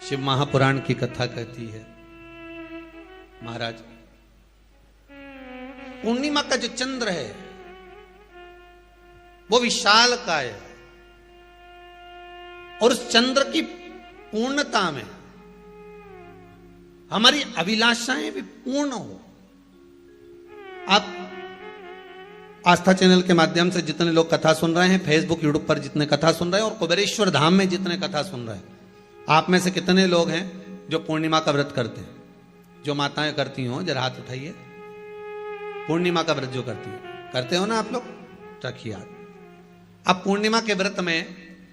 शिव महापुराण की कथा कहती है, महाराज पूर्णिमा का जो चंद्र है वो विशाल का है और उस चंद्र की पूर्णता में हमारी अभिलाषाएं भी पूर्ण हो। आप आस्था चैनल के माध्यम से जितने लोग कथा सुन रहे हैं, फेसबुक यूट्यूब पर जितने कथा सुन रहे हैं और कुबेरेश्वर धाम में जितने कथा सुन रहे हैं, आप में से कितने लोग हैं जो पूर्णिमा का व्रत करते हैं? जो माताएं करती हो जरा हाथ उठाइए। पूर्णिमा का व्रत जो करती है, करते हो ना आप लोग? रखिए याद। अब पूर्णिमा के व्रत में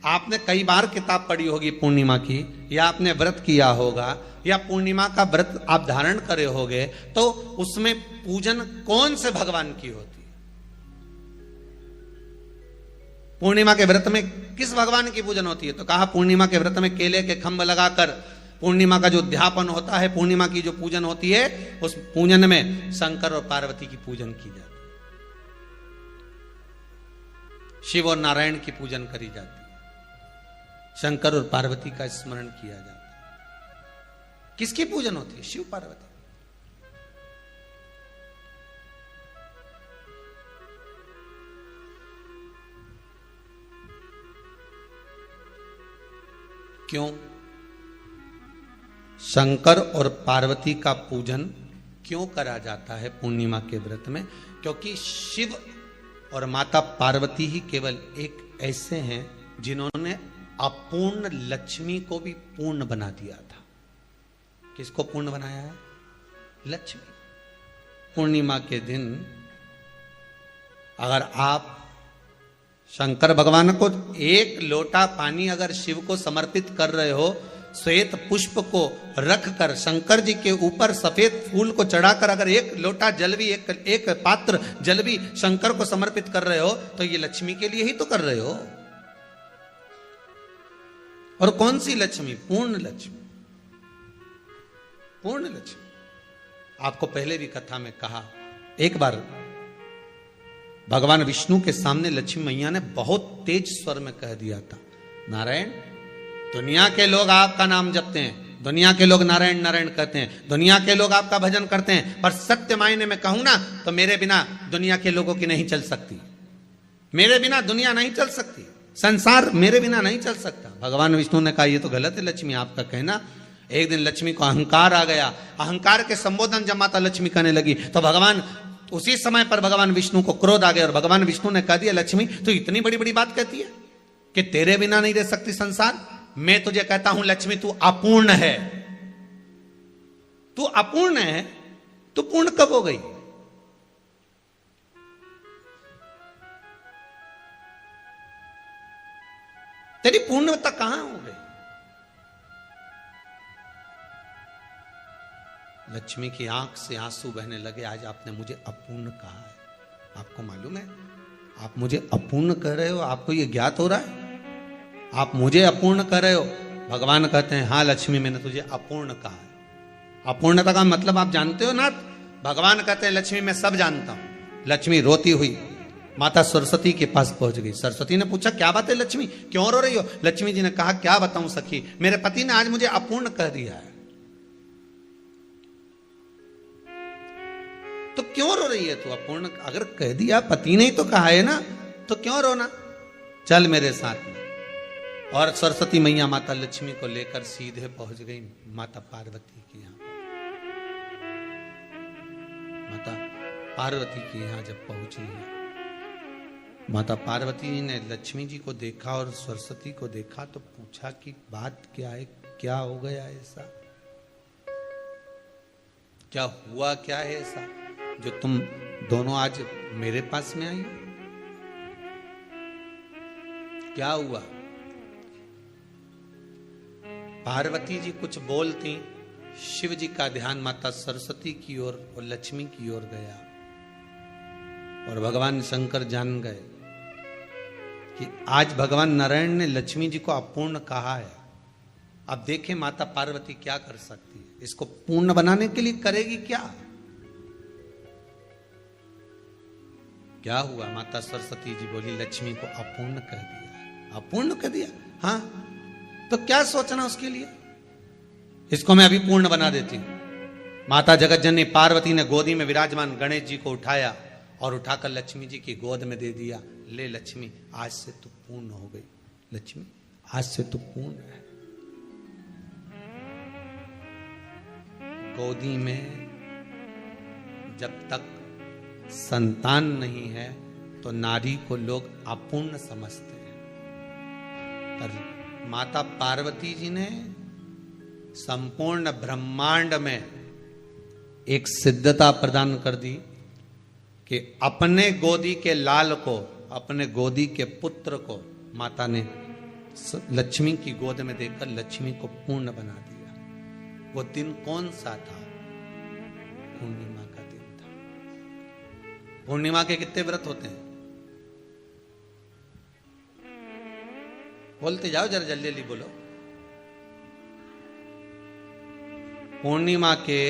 आपने कई बार किताब पढ़ी होगी पूर्णिमा की, या आपने व्रत किया होगा, या पूर्णिमा का व्रत आप धारण करे होगे, तो उसमें पूजन कौन से भगवान की होती है? पूर्णिमा के व्रत में किस भगवान की पूजन होती है? तो कहा पूर्णिमा के व्रत में केले के खंभ लगाकर पूर्णिमा का जो अध्यापन होता है, पूर्णिमा की जो पूजन होती है, उस पूजन में शंकर और पार्वती की पूजन की जाती है, शिव और नारायण की पूजन करी जाती है, शंकर और पार्वती का स्मरण किया जाता है। किसकी पूजन होती है? शिव पार्वती। क्यों शंकर और पार्वती का पूजन क्यों करा जाता है पूर्णिमा के व्रत में? क्योंकि शिव और माता पार्वती ही केवल एक ऐसे हैं जिन्होंने अपूर्ण लक्ष्मी को भी पूर्ण बना दिया था। किसको पूर्ण बनाया है? लक्ष्मी। पूर्णिमा के दिन अगर आप शंकर भगवान को एक लोटा पानी अगर शिव को समर्पित कर रहे हो, श्वेत पुष्प को रखकर शंकर जी के ऊपर सफेद फूल को चढ़ाकर अगर एक लोटा जल भी, एक पात्र जल भी शंकर को समर्पित कर रहे हो, तो ये लक्ष्मी के लिए ही तो कर रहे हो। और कौन सी लक्ष्मी? पूर्ण लक्ष्मी। पूर्ण लक्ष्मी। आपको पहले भी कथा में कहा, एक बार भगवान विष्णु के सामने लक्ष्मी मैया ने बहुत तेज स्वर में कह दिया था, नारायण, दुनिया के लोग आपका नाम जपते हैं, दुनिया के लोग नारायण नारायण कहते हैं, दुनिया के लोग आपका भजन करते हैं, पर सत्य मायने में कहूं ना तो मेरे बिना दुनिया के लोगों की नहीं चल सकती। मेरे बिना दुनिया नहीं चल सकती, संसार मेरे बिना नहीं चल सकता। भगवान विष्णु ने कहा, ये तो गलत है लक्ष्मी आपका कहना। एक दिन लक्ष्मी को अहंकार आ गया। अहंकार के संबोधन जब माता लक्ष्मी करने लगी तो भगवान उसी समय पर भगवान विष्णु को क्रोध आ गया और भगवान विष्णु ने कह दिया, लक्ष्मी तू इतनी बड़ी बड़ी बात कहती है कि तेरे बिना नहीं रह सकती संसार। मैं तुझे कहता हूं लक्ष्मी, तू अपूर्ण है। तू अपूर्ण है, तू पूर्ण कब हो गई? तेरी पूर्णता कहां हो गई? लक्ष्मी की आंख से आंसू बहने लगे। आज आपने मुझे अपूर्ण कहा है। आपको मालूम है आप मुझे अपूर्ण कह रहे हो? आपको यह ज्ञात हो रहा है आप मुझे अपूर्ण कह रहे हो? भगवान कहते हैं, हाँ लक्ष्मी, मैंने तुझे अपूर्ण कहा है। अपूर्णता का मतलब आप जानते हो ना? भगवान कहते हैं, लक्ष्मी मैं सब जानता हूं। लक्ष्मी रोती हुई माता सरस्वती के पास पहुंच गई। सरस्वती ने पूछा, क्या बात है लक्ष्मी, क्यों रो रही हो? लक्ष्मी जी ने कहा, क्या बताऊं सखी, मेरे पति ने आज मुझे अपूर्ण कह दिया है। तो क्यों रो रही है तू? अपूर्ण अगर कह दिया, पति ने ही तो कहा है ना, तो क्यों रोना? चल मेरे साथ में। और सरस्वती मैया माता लक्ष्मी को लेकर सीधे पहुंच गई माता पार्वती के यहां। माता पार्वती के यहां जब पहुंची है, माता पार्वती ने लक्ष्मी जी को देखा और सरस्वती को देखा तो पूछा कि बात क्या है, क्या हो गया ऐसा, क्या हुआ, क्या है ऐसा जो तुम दोनों आज मेरे पास में आई? क्या हुआ? पार्वती जी कुछ बोलती, शिव जी का ध्यान माता सरस्वती की ओर और लक्ष्मी की ओर गया और भगवान शंकर जान गए कि आज भगवान नारायण ने लक्ष्मी जी को अपूर्ण कहा है। अब देखें माता पार्वती क्या कर सकती है, इसको पूर्ण बनाने के लिए करेगी क्या? क्या हुआ? माता सरस्वती जी बोली, लक्ष्मी को अपूर्ण कह दिया। अपूर्ण कह दिया? हाँ, तो क्या सोचना उसके लिए? इसको मैं अभी पूर्ण बना देती हूं। माता जगतजननी पार्वती ने गोदी में विराजमान गणेश जी को उठाया और उठाकर लक्ष्मी जी की गोद में दे दिया। ले लक्ष्मी, आज से तू पूर्ण हो गई। लक्ष्मी, आज से तू पूर्ण है। गोदी में जब तक संतान नहीं है तो नारी को लोग अपूर्ण समझते हैं, पर माता पार्वती जी ने संपूर्ण ब्रह्मांड में एक सिद्धता प्रदान कर दी कि अपने गोदी के लाल को, अपने गोदी के पुत्र को माता ने लक्ष्मी की गोद में देकर लक्ष्मी को पूर्ण बना दिया। वो दिन कौन सा था? पूर्णिमा का दिन था। पूर्णिमा के कितने व्रत होते हैं? बोलते जाओ, जरा जल्दी जल्दी बोलो। पूर्णिमा के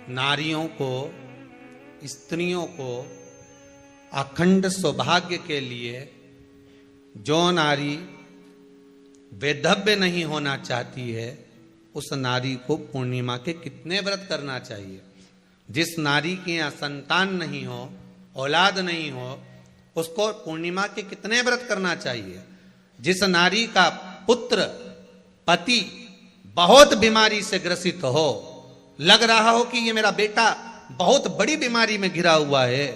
नारियों को, स्त्रियों को अखंड सौभाग्य के लिए, जो नारी वैधव्य नहीं होना चाहती है, उस नारी को पूर्णिमा के कितने व्रत करना चाहिए? जिस नारी के यहाँ संतान नहीं हो, औलाद नहीं हो, उसको पूर्णिमा के कितने व्रत करना चाहिए? जिस नारी का पुत्र, पति बहुत बीमारी से ग्रसित हो, लग रहा हो कि ये मेरा बेटा बहुत बड़ी बीमारी में घिरा हुआ है,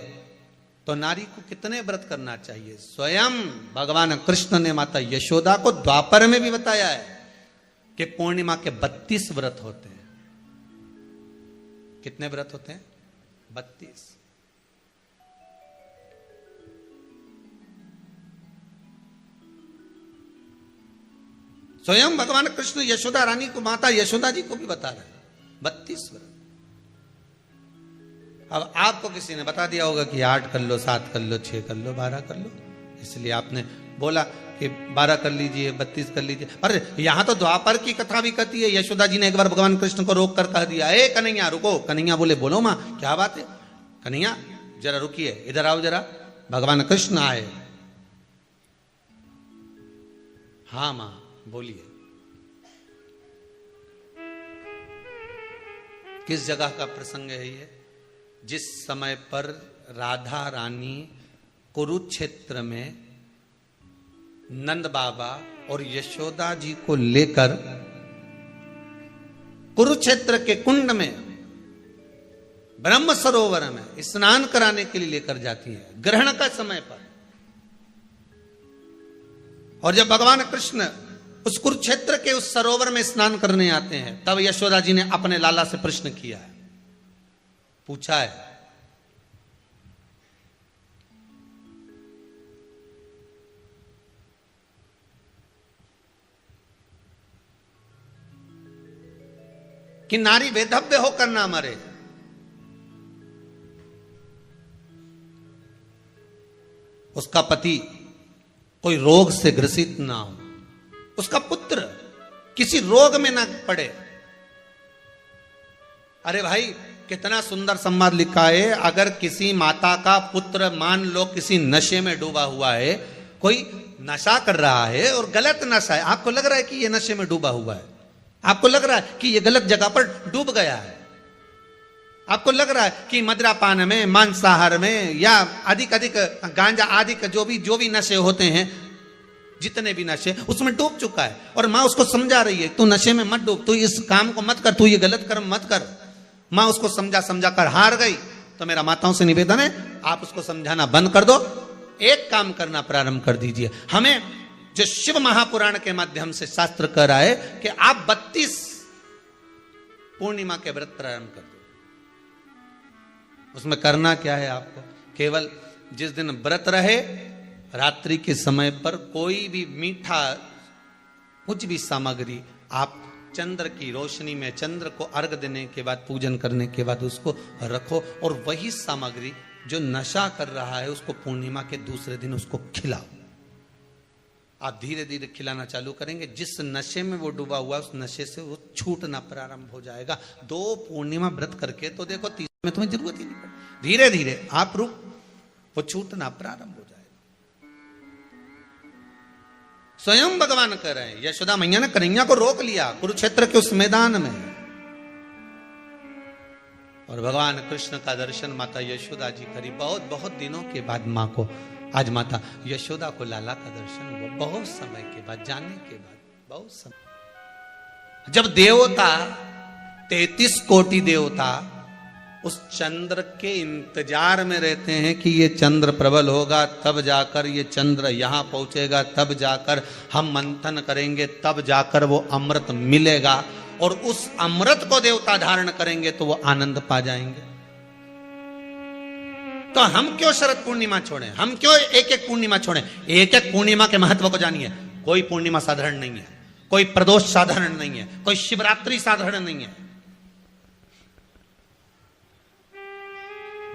तो नारी को कितने व्रत करना चाहिए? स्वयं भगवान कृष्ण ने माता यशोदा को द्वापर में भी बताया है कि पूर्णिमा के 32 व्रत होते हैं। कितने व्रत होते हैं? 32। स्वयं भगवान कृष्ण यशोदा रानी को, माता यशोदा जी को भी बता रहे हैं 32 व्रत। अब आपको किसी ने बता दिया होगा कि 8 कर लो, 7 कर लो, 6 कर लो, 12 कर लो, इसलिए आपने बोला कि 12 कर लीजिए, 32 कर लीजिए। अरे यहां तो द्वापर की कथा भी कहती है। यशोदा जी ने एक बार भगवान कृष्ण को रोक कर कह दिया, ए कन्हैया रुको। कन्हैया बोले, बोलो मां, क्या बात है? कन्हैया जरा रुकिए, इधर आओ जरा। भगवान कृष्ण आए। हाँ मां बोलिए। किस जगह का प्रसंग है ये? जिस समय पर राधा रानी कुरुक्षेत्र में नंद बाबा और यशोदा जी को लेकर कुरुक्षेत्र के कुंड में, ब्रह्म सरोवर में स्नान कराने के लिए लेकर जाती है, ग्रहण का समय पर। और जब भगवान कृष्ण उस कुरुक्षेत्र के उस सरोवर में स्नान करने आते हैं, तब यशोदा जी ने अपने लाला से प्रश्न किया है, पूछा है कि नारी वेधव्य होकर ना मरे। उसका पति कोई रोग से ग्रसित ना हो, उसका पुत्र किसी रोग में ना पड़े। अरे भाई कितना सुंदर संवाद लिखा है। अगर किसी माता का पुत्र मान लो किसी नशे में डूबा हुआ है, कोई नशा कर रहा है और गलत नशा है, आपको लग रहा है कि ये नशे में डूबा हुआ है, आपको लग रहा है कि ये गलत जगह पर डूब गया है, आपको लग रहा है कि मदिरापान में, मांसाहार में या अधिक गांजा आदि का जो भी नशे होते हैं, जितने भी नशे, उसमें डूब चुका है। और माँ उसको समझा रही है, तू नशे में मत डूब, तू इस काम को मत कर, तू ये गलत कर्म मत कर। माँ उसको समझा कर हार गई। तो मेरा माताओं से निवेदन है, आप उसको समझाना बंद कर दो, एक काम करना प्रारंभ कर दीजिए। हमें जो शिव महापुराण के माध्यम से शास्त्र कह रहा है कि आप 32 पूर्णिमा के व्रत प्रारंभ कर दो। उसमें करना क्या है आपको? केवल जिस दिन व्रत रहे, रात्रि के समय पर कोई भी मीठा, कुछ भी सामग्री आप चंद्र की रोशनी में, चंद्र को अर्घ देने के बाद, पूजन करने के बाद उसको रखो, और वही सामग्री जो नशा कर रहा है उसको पूर्णिमा के दूसरे दिन उसको खिलाओ। आप धीरे धीरे खिलाना चालू करेंगे, जिस नशे में वो डूबा हुआ उस नशे से वो छूटना प्रारंभ हो जाएगा। 2 पूर्णिमा व्रत करके तो देखो, तीसरे में तुम्हें जरूरत ही नहीं पड़ेगी। धीरे धीरे आप रुक, वो छूटना प्रारंभ हो जाएगा। स्वयं भगवान कह रहे हैं। यशोदा मैया ने कन्हैया को रोक लिया कुरुक्षेत्र के उस मैदान में, और भगवान कृष्ण का दर्शन माता यशोदा जी करी। बहुत बहुत दिनों के बाद माँ को आज माता यशोदा को लाला का दर्शन हुआ, बहुत समय के बाद, जाने के बाद, बहुत समय। जब देवता 33 कोटि देवता उस चंद्र के इंतजार में रहते हैं कि ये चंद्र प्रबल होगा तब जाकर ये चंद्र यहां पहुंचेगा, तब जाकर हम मंथन करेंगे, तब जाकर वो अमृत मिलेगा, और उस अमृत को देवता धारण करेंगे तो वो आनंद पा जाएंगे। तो हम क्यों शरद पूर्णिमा छोड़ें, हम क्यों एक एक पूर्णिमा छोड़ें? एक एक पूर्णिमा के महत्व को जानिए। कोई पूर्णिमा साधारण नहीं है, कोई प्रदोष साधारण नहीं है, कोई शिवरात्रि साधारण नहीं है।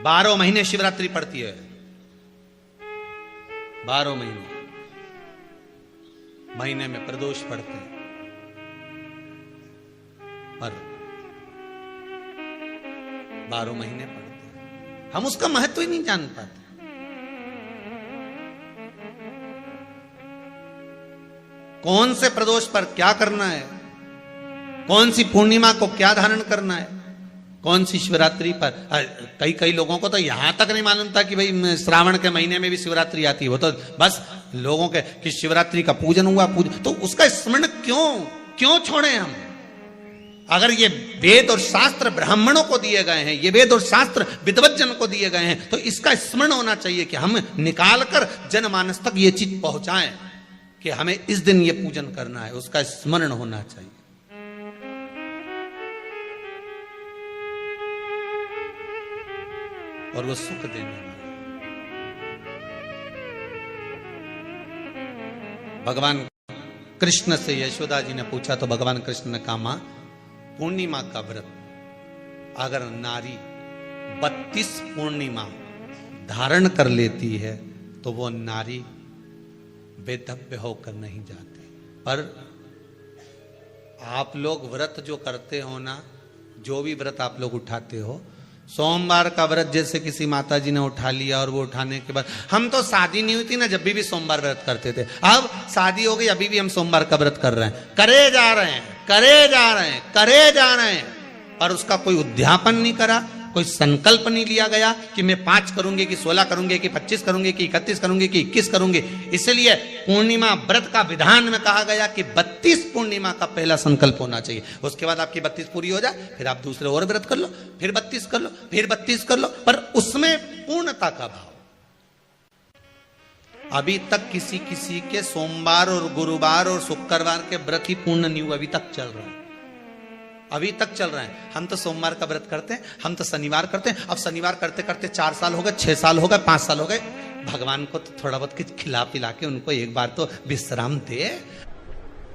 12 महीने शिवरात्रि पड़ती है, 12 महीने में प्रदोष पड़ते हैं, पर 12 महीने पड़ते हैं, हम उसका महत्व ही नहीं जान पाते। कौन से प्रदोष पर क्या करना है, कौन सी पूर्णिमा को क्या धारण करना है, कौन सी शिवरात्रि पर। कई लोगों को तो यहां तक नहीं मालूम था कि भाई श्रावण के महीने में भी शिवरात्रि आती है। वो तो बस लोगों के कि शिवरात्रि का पूजन हुआ, तो उसका स्मरण क्यों छोड़े हम? अगर ये वेद और शास्त्र ब्राह्मणों को दिए गए हैं, ये वेद और शास्त्र विद्वज्जन को दिए गए हैं, तो इसका स्मरण होना चाहिए कि हम निकालकर जनमानस तक ये चीज पहुंचाएं कि हमें इस दिन ये पूजन करना है, उसका स्मरण होना चाहिए। और वो सुख देने वाला। भगवान कृष्ण से यशोदा जी ने पूछा तो भगवान कृष्ण ने कहा, मां, पूर्णिमा का व्रत अगर नारी 32 पूर्णिमा धारण कर लेती है तो वो नारी बेधव्य होकर नहीं जाती। पर आप लोग व्रत जो करते हो ना, जो भी व्रत आप लोग उठाते हो, सोमवार का व्रत जैसे किसी माता जी ने उठा लिया और वो उठाने के बाद, हम तो शादी नहीं हुई थी ना जब भी सोमवार व्रत करते थे, अब शादी हो गई अभी भी हम सोमवार का व्रत कर रहे हैं, करे जा रहे हैं, और उसका कोई उद्यापन नहीं करा, कोई संकल्प नहीं लिया गया कि मैं 5 करूंगी कि 16 करूंगी कि 25 करूंगी कि 31 करूंगी कि 21 करूंगी। इसलिए पूर्णिमा व्रत का विधान में कहा गया कि 32 पूर्णिमा का पहला संकल्प होना चाहिए। उसके बाद आपकी 32 पूरी हो जाए, फिर आप दूसरे और व्रत कर लो, फिर 32 कर लो, फिर 32 कर लो, पर उसमें पूर्णता का भाव। अभी तक किसी के सोमवार और गुरुवार और शुक्रवार के व्रत ही पूर्ण नहीं हुआ, अभी तक चल रहा है, अभी तक चल रहा है। हम तो सोमवार का व्रत करते हैं, हम तो शनिवार करते हैं, अब शनिवार करते करते 4 साल हो गए, 6 साल हो गए, 5 साल हो गए। भगवान को तो थोड़ा बहुत कुछ खिला पिला के उनको एक बार तो विश्राम दे।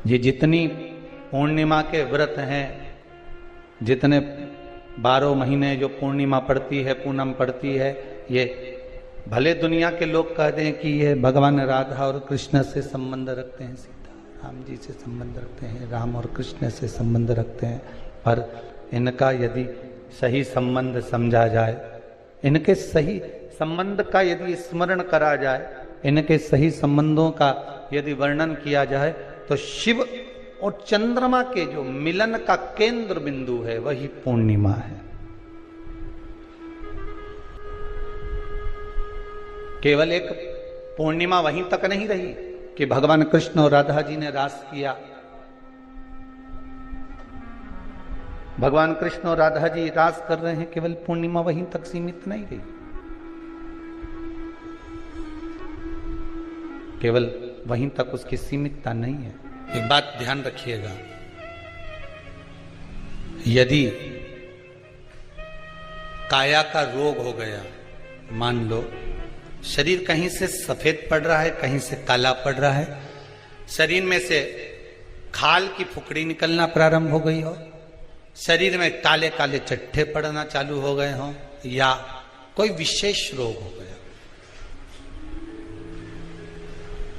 ये जितनी पूर्णिमा के व्रत हैं, जितने 12 महीने जो पूर्णिमा पड़ती है, पूनम पड़ती है, ये भले दुनिया के लोग कहते हैं कि ये भगवान राधा और कृष्ण से संबंध रखते हैं, सीता राम जी से संबंध रखते हैं, राम और कृष्ण से संबंध रखते हैं, पर इनका यदि सही संबंध समझा जाए, इनके सही संबंध का यदि स्मरण करा जाए, इनके सही संबंधों का यदि वर्णन किया जाए, तो शिव और चंद्रमा के जो मिलन का केंद्र बिंदु है वही पूर्णिमा है। केवल एक पूर्णिमा वहीं तक नहीं रही कि भगवान कृष्ण और राधा जी ने रास किया। भगवान कृष्ण और राधा जी रास कर रहे हैं, केवल पूर्णिमा वहीं तक सीमित नहीं रही, केवल वहीं तक उसकी सीमितता नहीं है। एक बात ध्यान रखिएगा, यदि काया का रोग हो गया, मान लो शरीर कहीं से सफेद पड़ रहा है, कहीं से काला पड़ रहा है, शरीर में से खाल की फुकड़ी निकलना प्रारंभ हो गई हो, शरीर में काले काले चट्टे पड़ना चालू हो गए हो, या कोई विशेष रोग हो गया,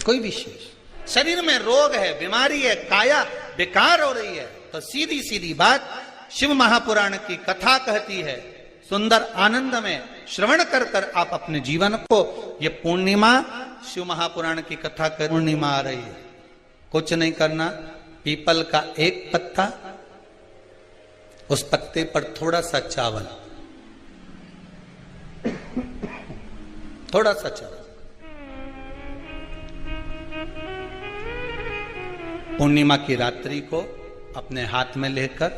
कोई विशेष शरीर में रोग है, बीमारी है, काया बेकार हो रही है, तो सीधी सीधी बात शिव महापुराण की कथा कहती है, सुंदर आनंद में श्रवण कर कर आप अपने जीवन को, ये पूर्णिमा शिव महापुराण की कथा कर पूर्णिमा आ रही है, कुछ नहीं करना, पीपल का एक पत्ता, उस पत्ते पर थोड़ा सा चावल, थोड़ा सा चावल, पूर्णिमा की रात्रि को अपने हाथ में लेकर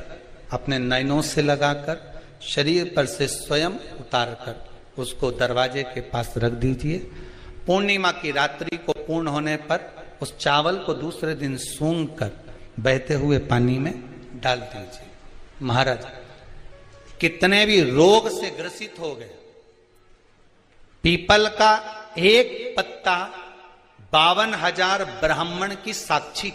अपने नयनों से लगाकर शरीर पर से स्वयं उतार कर उसको दरवाजे के पास रख दीजिए। पूर्णिमा की रात्रि को पूर्ण होने पर उस चावल को दूसरे दिन सूंघ कर बहते हुए पानी में डाल दीजिए। महाराज कितने भी रोग से ग्रसित हो गए, पीपल का एक पत्ता 52,000 ब्राह्मण की साक्षी